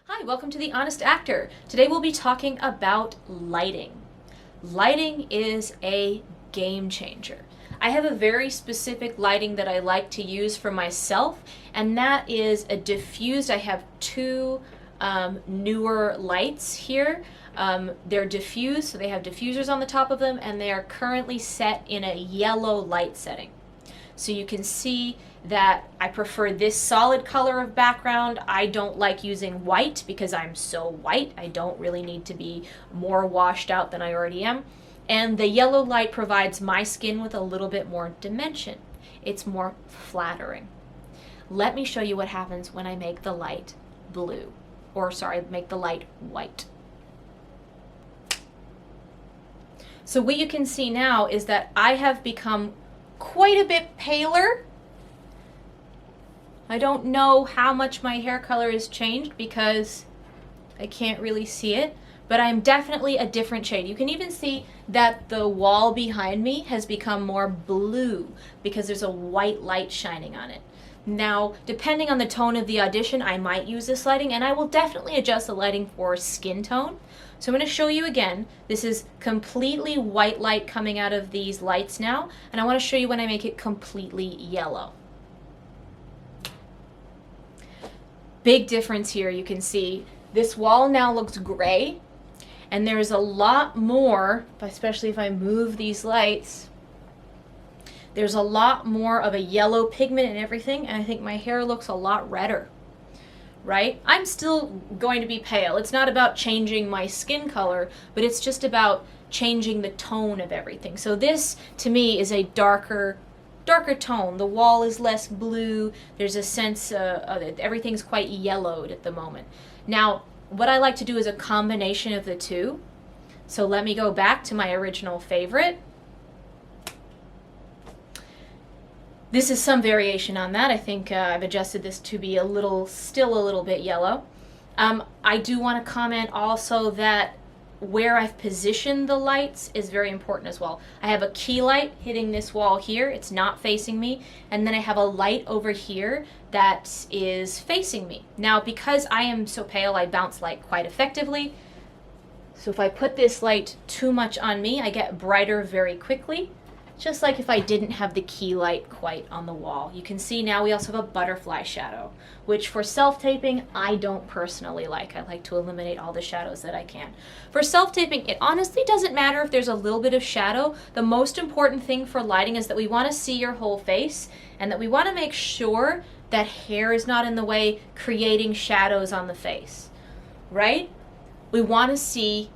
Hi, welcome to The Honest Actor. Today we'll be talking about lighting. Lighting is a game changer. I have a very specific lighting that I like to use for myself, and that is a diffused. I have two newer lights here. They're diffused, so they have diffusers on the top of them, and they are currently set in a yellow light setting. So you can see that I prefer this solid color of background. I don't like using white because I'm so white. I don't really need to be more washed out than I already am. And the yellow light provides my skin with a little bit more dimension. It's more flattering. Let me show you what happens when I make the light blue. Or sorry, make the light white. So what you can see now is that I have become quite a bit paler. I don't know how much my hair color has changed because I can't really see it, but I'm definitely a different shade. You can even see that the wall behind me has become more blue because there's a white light shining on it. Now, depending on the tone of the audition, I might use this lighting, and I will definitely adjust the lighting for skin tone. So I'm going to show you again. This is completely white light coming out of these lights now, and I want to show you when I make it completely yellow. Big difference here. You can see this wall now looks gray, and there's a lot more, especially if I move these lights, there's a lot more of a yellow pigment and everything, and I think my hair looks a lot redder, right? I'm still going to be pale. It's not about changing my skin color, but it's just about changing the tone of everything. So this, to me, is a darker tone. The wall is less blue. There's a sense of it. Everything's quite yellowed at the moment. Now, what I like to do is a combination of the two. So let me go back to my original favorite. This is some variation on that. I think I've adjusted this to be still a little bit yellow. I do want to comment also that where I've positioned the lights is very important as well. I have a key light hitting this wall here. It's not facing me. And then I have a light over here that is facing me. Now, because I am so pale, I bounce light quite effectively. So if I put this light too much on me, I get brighter very quickly. Just like if I didn't have the key light quite on the wall. You can see now we also have a butterfly shadow, which for self-taping, I don't personally like. I like to eliminate all the shadows that I can. For self-taping, it honestly doesn't matter if there's a little bit of shadow. The most important thing for lighting is that we want to see your whole face, and that we want to make sure that hair is not in the way, creating shadows on the face, right? We want to see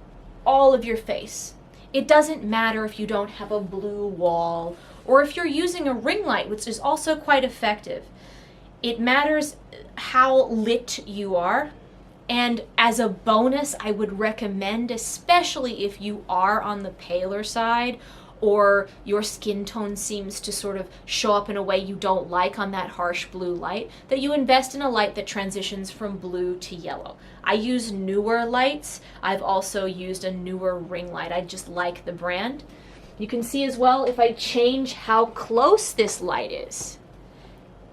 all of your face. It doesn't matter if you don't have a blue wall or if you're using a ring light, which is also quite effective. It matters how lit you are. And as a bonus, I would recommend, especially if you are on the paler side or your skin tone seems to sort of show up in a way you don't like on that harsh blue light, that you invest in a light that transitions from blue to yellow. I use newer lights. I've also used a newer ring light. I just like the brand. You can see as well if I change how close this light is.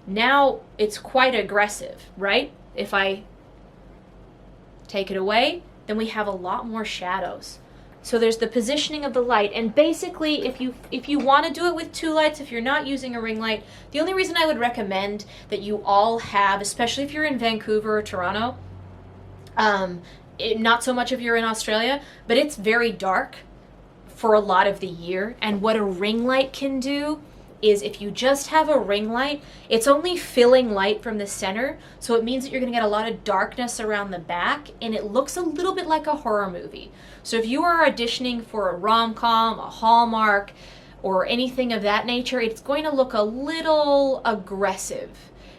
Now it's quite aggressive, right? If I take it away, then we have a lot more shadows. So there's the positioning of the light, and basically if you want to do it with two lights, if you're not using a ring light, the only reason I would recommend that you all have, especially if you're in Vancouver or Toronto, not so much if you're in Australia, but it's very dark for a lot of the year, and what a ring light can do is if you just have a ring light, it's only filling light from the center, so it means that you're going to get a lot of darkness around the back, and it looks a little bit like a horror movie. So if you are auditioning for a rom-com, a Hallmark, or anything of that nature, it's going to look a little aggressive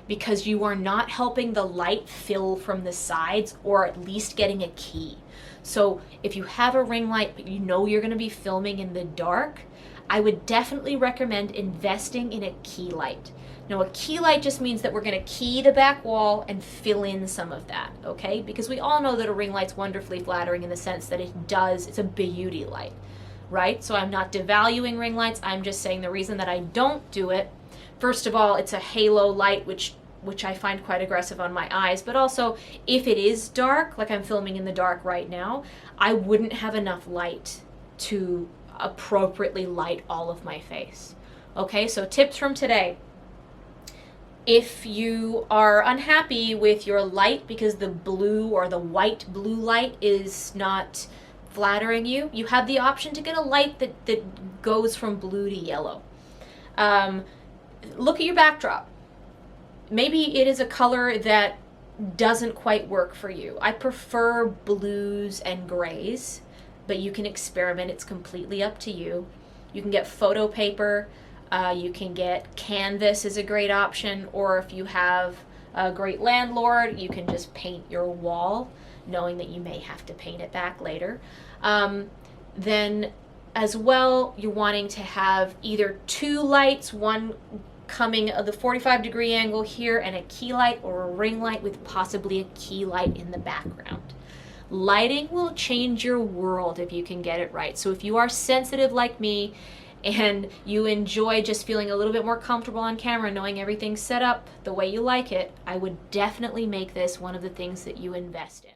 because you are not helping the light fill from the sides, or at least getting a key. So if you have a ring light but you know you're going to be filming in the dark, I would definitely recommend investing in a key light. Now, a key light just means that we're going to key the back wall and fill in some of that, okay? Because we all know that a ring light's wonderfully flattering in the sense that it's a beauty light, right? So I'm not devaluing ring lights. I'm just saying the reason that I don't do it, first of all, it's a halo light, which which I find quite aggressive on my eyes. But also, if it is dark, like I'm filming in the dark right now, I wouldn't have enough light to appropriately light all of my face. Okay, so tips from today. If you are unhappy with your light because the blue or the white blue light is not flattering you, you have the option to get a light that goes from blue to yellow. Look at your backdrop. Maybe it is a color that doesn't quite work for you. I prefer blues and grays, but you can experiment. It's completely up to you. You can get photo paper. You can get canvas is a great option, or if you have a great landlord, you can just paint your wall, knowing that you may have to paint it back later. Then as well, you're wanting to have either two lights, one coming at the 45-degree angle here and a key light, or a ring light with possibly a key light in the background. Lighting will change your world if you can get it right. So if you are sensitive like me and you enjoy just feeling a little bit more comfortable on camera, knowing everything's set up the way you like it, I would definitely make this one of the things that you invest in.